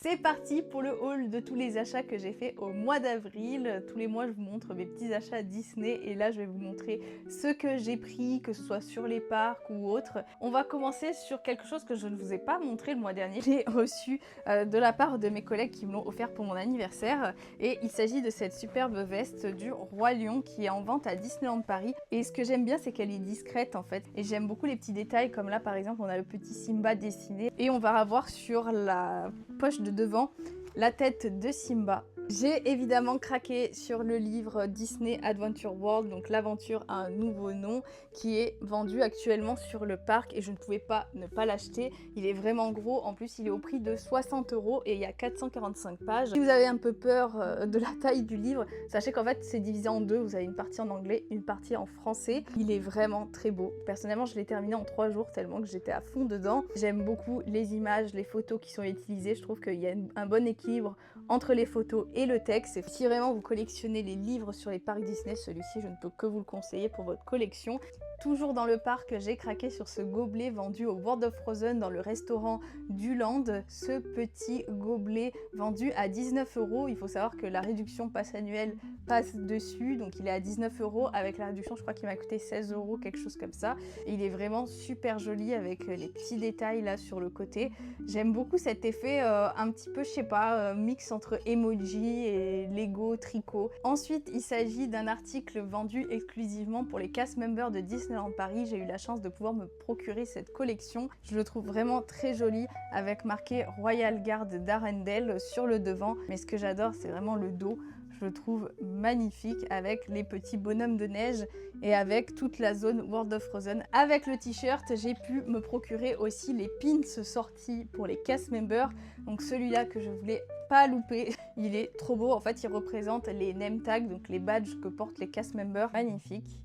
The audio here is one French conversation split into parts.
C'est parti pour le haul de tous les achats que j'ai fait au mois d'avril. Tous les mois, je vous montre mes petits achats Disney et là, je vais vous montrer ce que j'ai pris, que ce soit sur les parcs ou autre. On va commencer sur quelque chose que je ne vous ai pas montré le mois dernier. J'ai reçu de la part de mes collègues qui me l'ont offert pour mon anniversaire et il s'agit de cette superbe veste du Roi Lion qui est en vente à Disneyland Paris. Et ce que j'aime bien, c'est qu'elle est discrète en fait. Et j'aime beaucoup les petits détails comme là, par exemple, on a le petit Simba dessiné et on va avoir sur la poche de devant la tête de Simba. J'ai évidemment craqué sur le livre Disney Adventure World, donc l'aventure a un nouveau nom, qui est vendu actuellement sur le parc et je ne pouvais pas ne pas l'acheter. Il est vraiment gros, en plus il est au prix de 60 € et il y a 445 pages. Si vous avez un peu peur de la taille du livre, sachez qu'en fait c'est divisé en deux, vous avez une partie en anglais, une partie en français. Il est vraiment très beau. Personnellement je l'ai terminé en 3 jours tellement que j'étais à fond dedans. J'aime beaucoup les images, les photos qui sont utilisées, je trouve qu'il y a un bon équilibre entre les photos et le texte. Et si vraiment vous collectionnez les livres sur les parcs Disney, celui-ci je ne peux que vous le conseiller pour votre collection. Toujours dans le parc, j'ai craqué sur ce gobelet vendu au World of Frozen dans le restaurant du Land. Ce petit gobelet vendu à 19 €. Il faut savoir que la réduction passe annuelle passe dessus, donc il est à 19 € avec la réduction, je crois qu'il m'a coûté 16 €, quelque chose comme ça. Et il est vraiment super joli avec les petits détails là sur le côté. J'aime beaucoup cet effet un petit peu, je sais pas, mix entre emoji et Lego tricot. Ensuite, il s'agit d'un article vendu exclusivement pour les cast members de Disneyland Paris. J'ai eu la chance de pouvoir me procurer cette collection. Je le trouve vraiment très joli avec marqué Royal Guard d'Arendelle sur le devant. Mais ce que j'adore, c'est vraiment le dos. Je le trouve magnifique avec les petits bonhommes de neige et avec toute la zone World of Frozen. Avec le t-shirt, j'ai pu me procurer aussi les pins sortis pour les cast members. Donc celui-là que je voulais pas louper, il est trop beau. En fait, il représente les name tags, donc les badges que portent les cast members. Magnifique.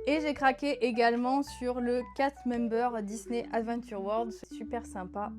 Et j'ai craqué également sur le cast member Disney Adventure World, c'est super sympa.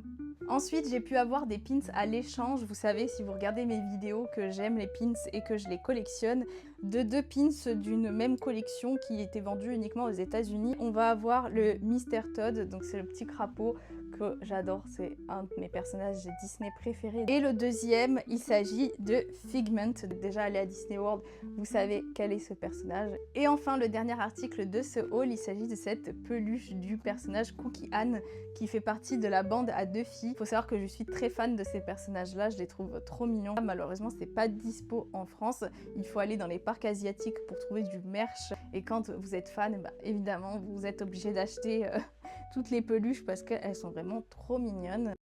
Ensuite, j'ai pu avoir des pins à l'échange. Vous savez, si vous regardez mes vidéos, que j'aime les pins et que je les collectionne. De deux pins d'une même collection qui était vendue uniquement aux États-Unis. On va avoir le Mr. Todd, donc c'est le petit crapaud que j'adore, c'est un de mes personnages Disney préférés. Et le deuxième, il s'agit de Figment. Déjà allé à Disney World, vous savez quel est ce personnage. Et enfin, le dernier article de ce haul, il s'agit de cette peluche du personnage Cookie Ann qui fait partie de la bande à deux filles. Il faut savoir que je suis très fan de ces personnages-là, je les trouve trop mignons. Malheureusement, c'est pas dispo en France. Il faut aller dans les parcs asiatiques pour trouver du merch. Et quand vous êtes fan, bah, évidemment, vous êtes obligé d'acheter toutes les peluches parce qu'elles sont vraiment trop mignonnes.